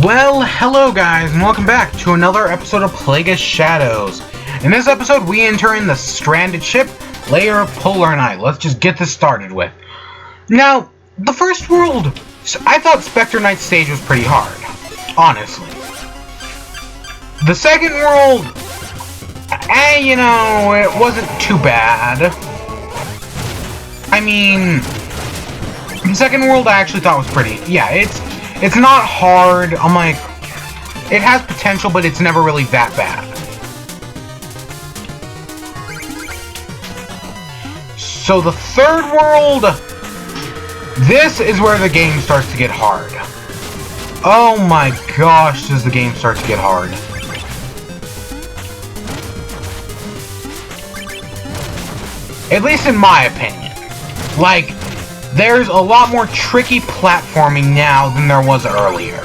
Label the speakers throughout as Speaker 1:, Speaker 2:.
Speaker 1: Well, hello guys, and welcome back to another episode of Plagueis Shadows. In this episode, we enter in the stranded ship, Lair of Polar Night. Let's just get this started with. Now, the first world, I thought Spectre Knight's stage was pretty hard, honestly. The second world, you know, it wasn't too bad. I mean, the second world I actually thought was pretty, yeah, it's not hard. I'm like, it has potential, but it's never really that bad. So the third world, this is where the game starts to get hard. Oh my gosh, does the game start to get hard. At least in my opinion. Like, there's a lot more tricky platforming now than there was earlier.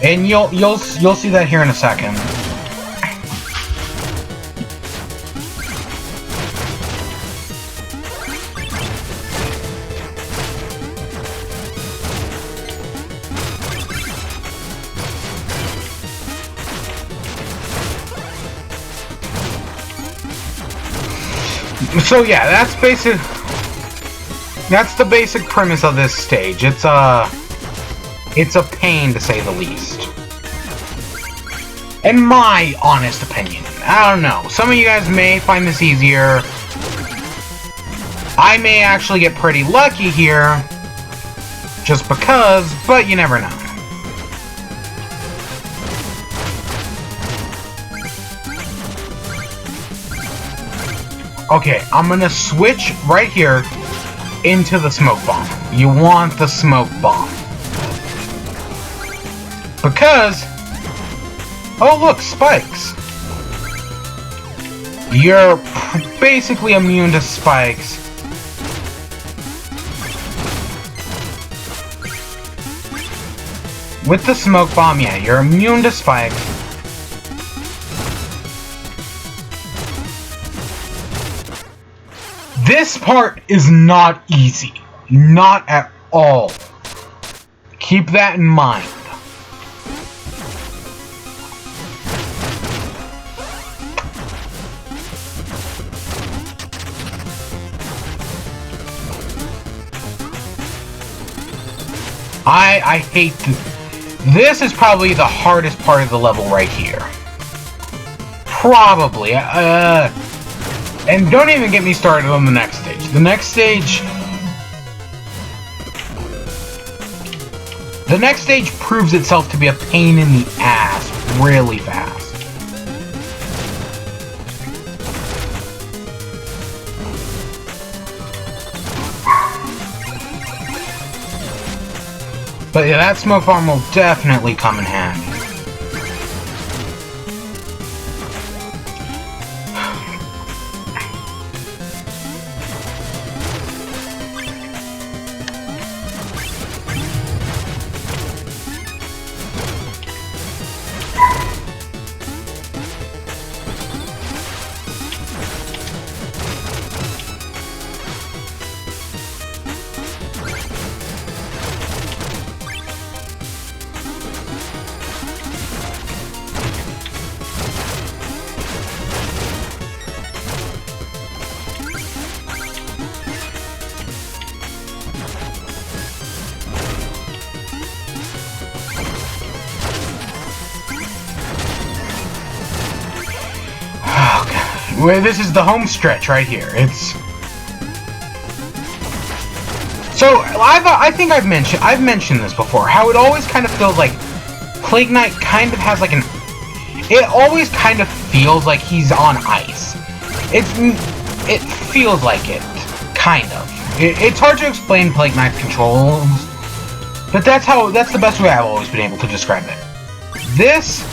Speaker 1: And you'll see that here in a second. So yeah, that's the basic premise of this stage. It's a pain to say the least. In my honest opinion. I don't know. Some of you guys may find this easier. I may actually get pretty lucky here. Just because, but you never know. Okay, I'm gonna switch right here into the smoke bomb. You want the smoke bomb. Because, oh look, spikes. You're basically immune to spikes. With the smoke bomb, yeah, you're immune to spikes. This part is not easy. Not at all. Keep that in mind. I hate this is probably the hardest part of the level right here. Probably. And don't even get me started on the next stage. The next stage proves itself to be a pain in the ass really fast. But yeah, that smoke bomb will definitely come in handy. Well, this is the home stretch right here. It's so I think I've mentioned this before. How it always kind of feels like Plague Knight kind of has like it always kind of feels like he's on ice. It feels like it, kind of. It's hard to explain Plague Knight's controls, but that's the best way I've always been able to describe it. This.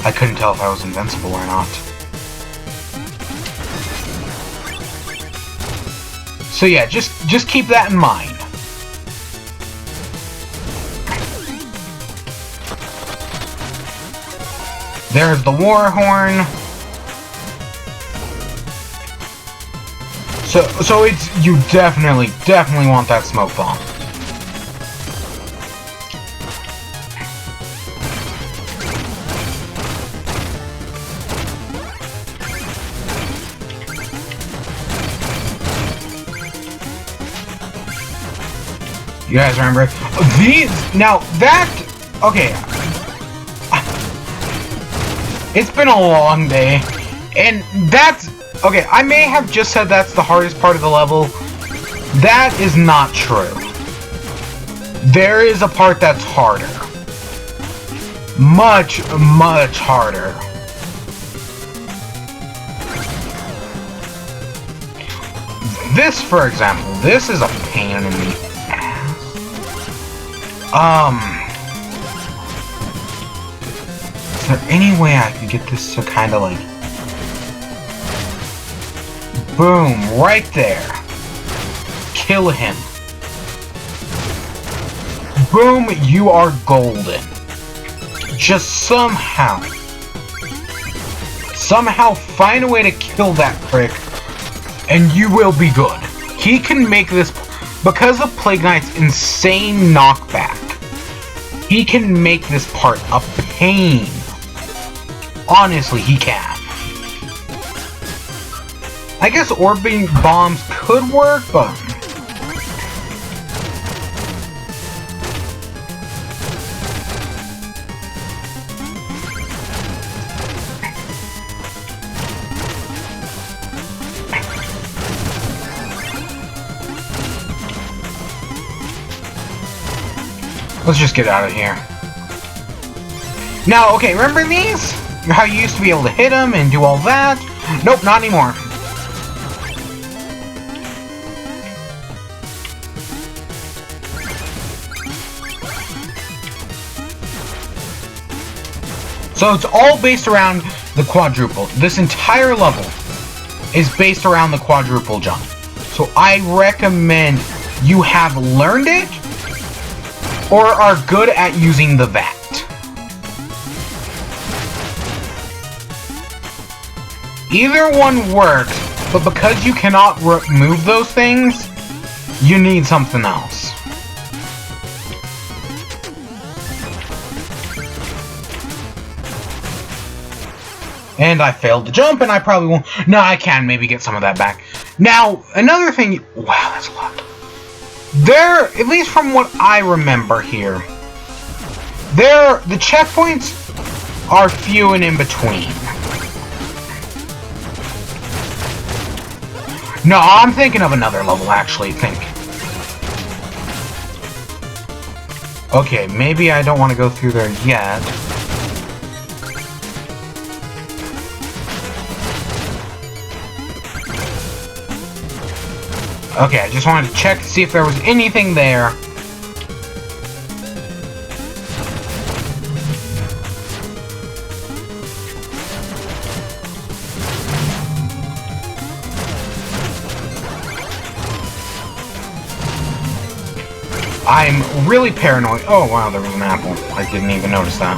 Speaker 1: I couldn't tell if I was invincible or not. So yeah, just keep that in mind. There's the war horn. So it's, you definitely want that smoke bomb. You guys remember these? Now that, okay, it's been a long day, and that's, okay, I may have just said that's the hardest part of the level. That is not true. There is a part that's harder. Much harder. This, for example, this is a pain in the ass. Is there any way I could get this to kind of like... Boom, right there. Kill him. Boom, you are golden. Just somehow find a way to kill that prick, and you will be good. He can make this, because of Plague Knight's insane knockback, he can make this part a pain. Honestly, he can. I guess orbiting bombs could work, but... let's just get out of here. Now, okay, remember these? How you used to be able to hit them and do all that? Nope, not anymore. So it's all based around the quadruple. This entire level is based around the quadruple jump. So I recommend you have learned it or are good at using the VAT. Either one works, but because you cannot remove those things, you need something else. And I failed to jump, and I probably won't. No, I can maybe get some of that back. Now, another thing. Wow, that's a lot. There, at least from what I remember here, the checkpoints are few and in between. No, I'm thinking of another level, actually, Okay, maybe I don't want to go through there yet. Okay, I just wanted to check to see if there was anything there. I'm really paranoid. Oh wow, there was an apple. I didn't even notice that.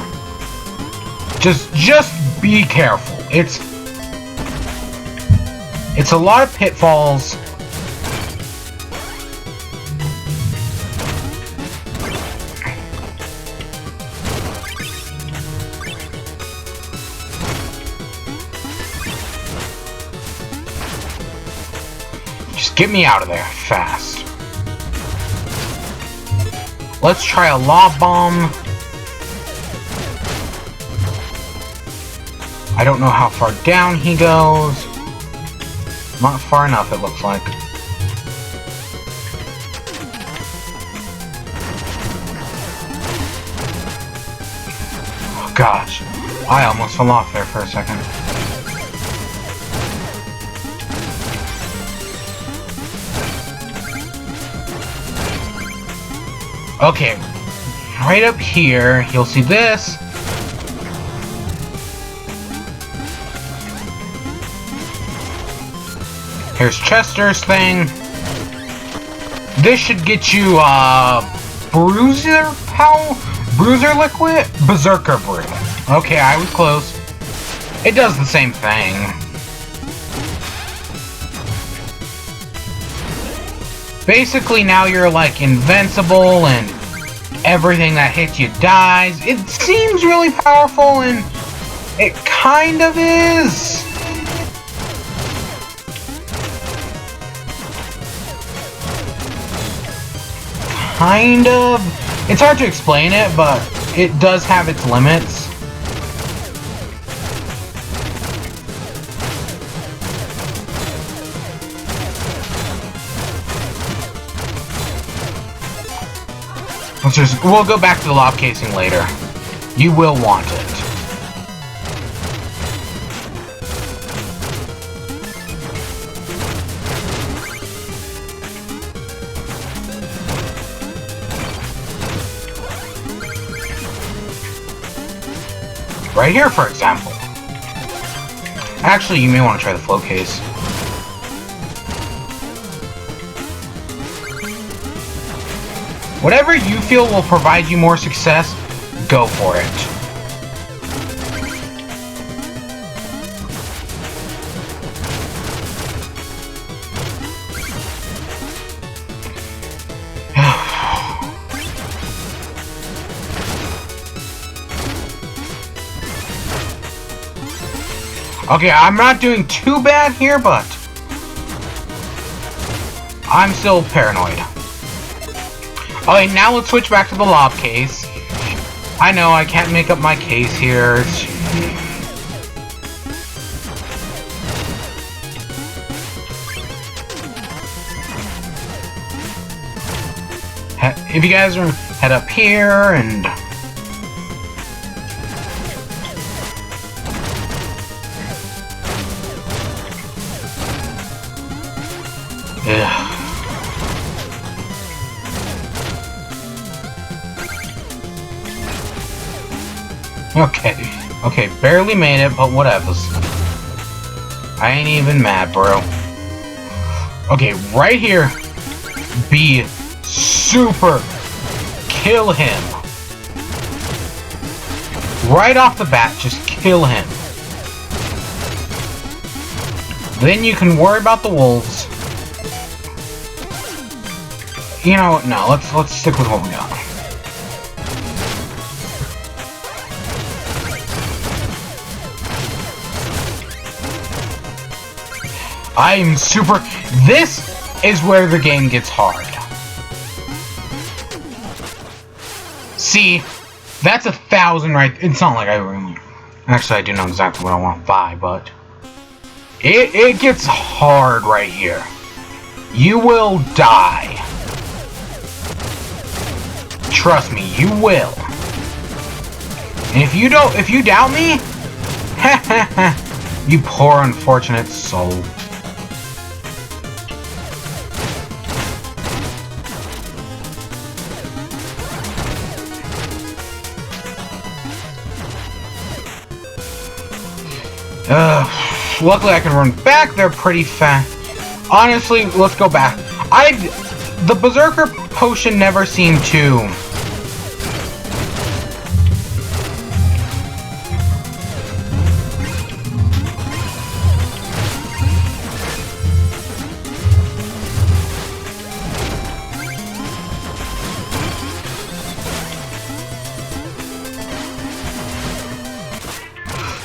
Speaker 1: Just be careful. It's a lot of pitfalls. Just get me out of there fast. Let's try a lob bomb. I don't know how far down he goes. Not far enough, it looks like. Oh gosh, I almost fell off there for a second. Okay, right up here, you'll see this. Here's Chester's thing. This should get you, Bruiser Liquid? Berserker Brew. Okay, I was close. It does the same thing. Basically, now you're like invincible and everything that hits you dies. It seems really powerful, and it kind of is. Kind of. It's hard to explain it, but it does have its limits. We'll go back to the lob casing later. You will want it. Right here, for example. Actually, you may want to try the float case. Whatever you feel will provide you more success, go for it. Okay, I'm not doing too bad here, but I'm still paranoid. Okay, now let's switch back to the lob case. I know, I can't make up my case here. If you guys are head up here and... Ugh. Okay, barely made it, but whatever. I ain't even mad, bro. Okay, right here, be super, kill him. Right off the bat, just kill him. Then you can worry about the wolves. You know what, no, let's stick with what we got. I'm super... This is where the game gets hard. See, that's 1,000 right... It's not like I really... Actually, I do know exactly what I want to buy, but... It gets hard right here. You will die. Trust me, you will. And if you doubt me... you poor unfortunate soul. Luckily I can run back, they're pretty fast. Honestly, let's go back. The Berserker potion never seemed to...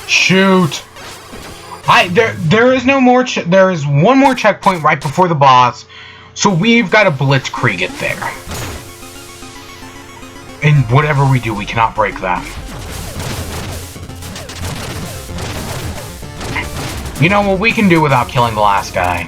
Speaker 1: Shoot! There is no more. There is one more checkpoint right before the boss, so we've got to blitzkrieg it there. And whatever we do, we cannot break that. You know what we can do without killing the last guy?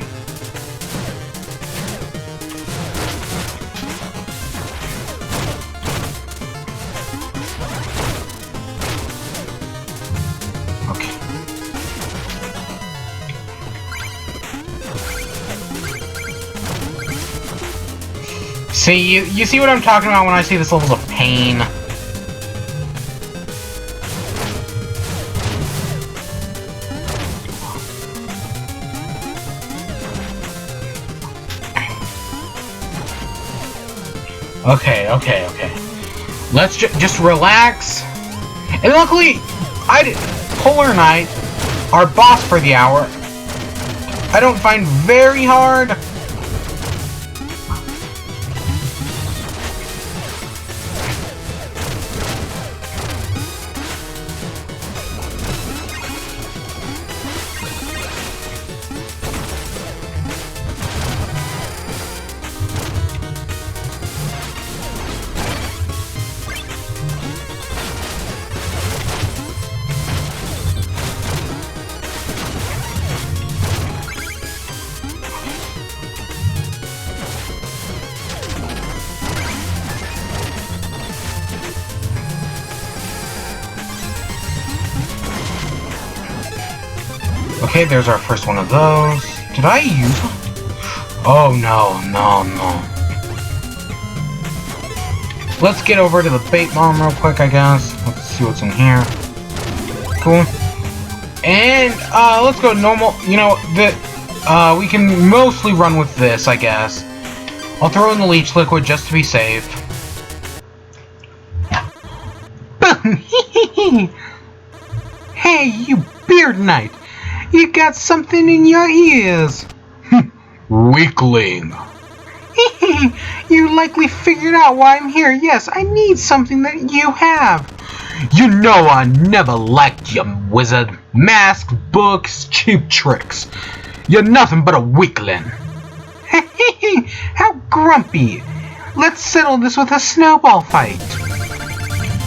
Speaker 1: See, you see what I'm talking about when I say this level's of pain? Okay. Let's just relax. And luckily, Polar Knight, our boss for the hour, I don't find very hard. Okay, there's our first one of those. Did I use them? Oh, no. Let's get over to the bait bomb real quick, I guess. Let's see what's in here. Cool. And, let's go normal. You know, we can mostly run with this, I guess. I'll throw in the leech liquid just to be safe. Hey, you beard knight! You got something in your ears! Weakling! You likely figured out why I'm here. Yes, I need something that you have. You know I never liked you, wizard. Masks, books, cheap tricks. You're nothing but a weakling. How grumpy. Let's settle this with a snowball fight.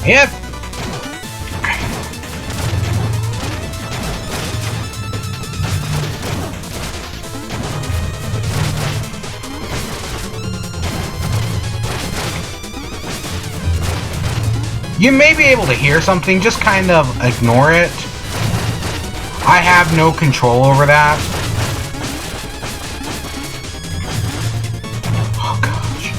Speaker 1: Yep. You may be able to hear something, just kind of ignore it. I have no control over that. Oh gosh.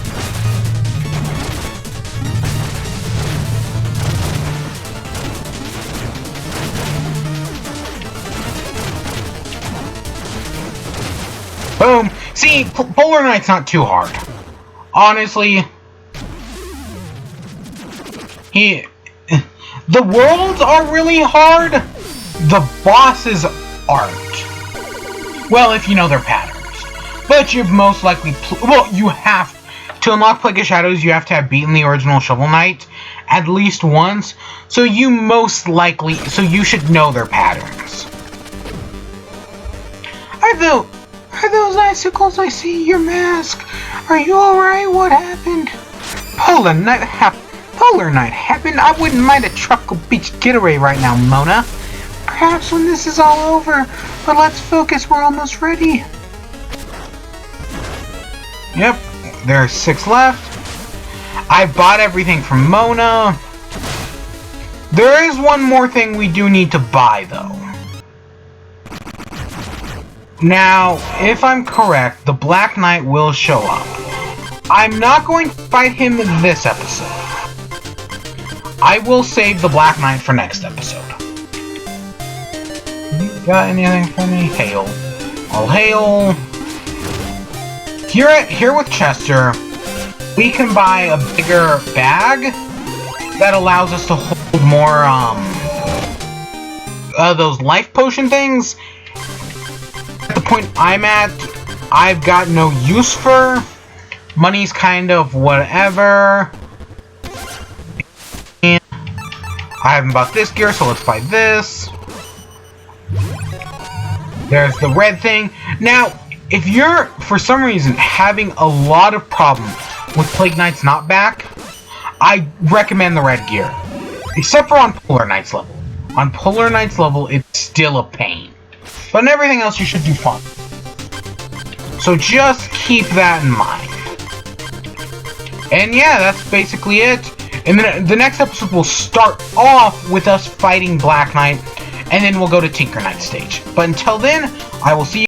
Speaker 1: Boom! See, Polar Knight's not too hard. Honestly... The worlds are really hard. The bosses aren't. Well, if you know their patterns. But you've most likely... Well, you have... To unlock Plague of Shadows, you have to have beaten the original Shovel Knight at least once. So you most likely... So you should know their patterns. Are those icicles I see your mask? Are you alright? What happened? Polar Knight happened? I wouldn't mind a Truckle Beach getaway right now, Mona. Perhaps when this is all over, but let's focus, we're almost ready. Yep, there's 6 left. I bought everything from Mona. There is one more thing we do need to buy, though. Now, if I'm correct, the Black Knight will show up. I'm not going to fight him this episode. I will save the Black Knight for next episode. You got anything for me? Hail. I'll hail. Here with Chester, we can buy a bigger bag that allows us to hold more, those life potion things. At the point I'm at, I've got no use for. Money's kind of whatever. And I haven't bought this gear, so let's buy this. There's the red thing. Now, if you're, for some reason, having a lot of problems with Plague Knight's not back, I recommend the red gear. Except for on Polar Knight's level. On Polar Knight's level, it's still a pain. But on everything else, you should do fine. So just keep that in mind. And yeah, that's basically it. And then the next episode will start off with us fighting Black Knight, and then we'll go to Tinker Knight stage. But until then, I will see you.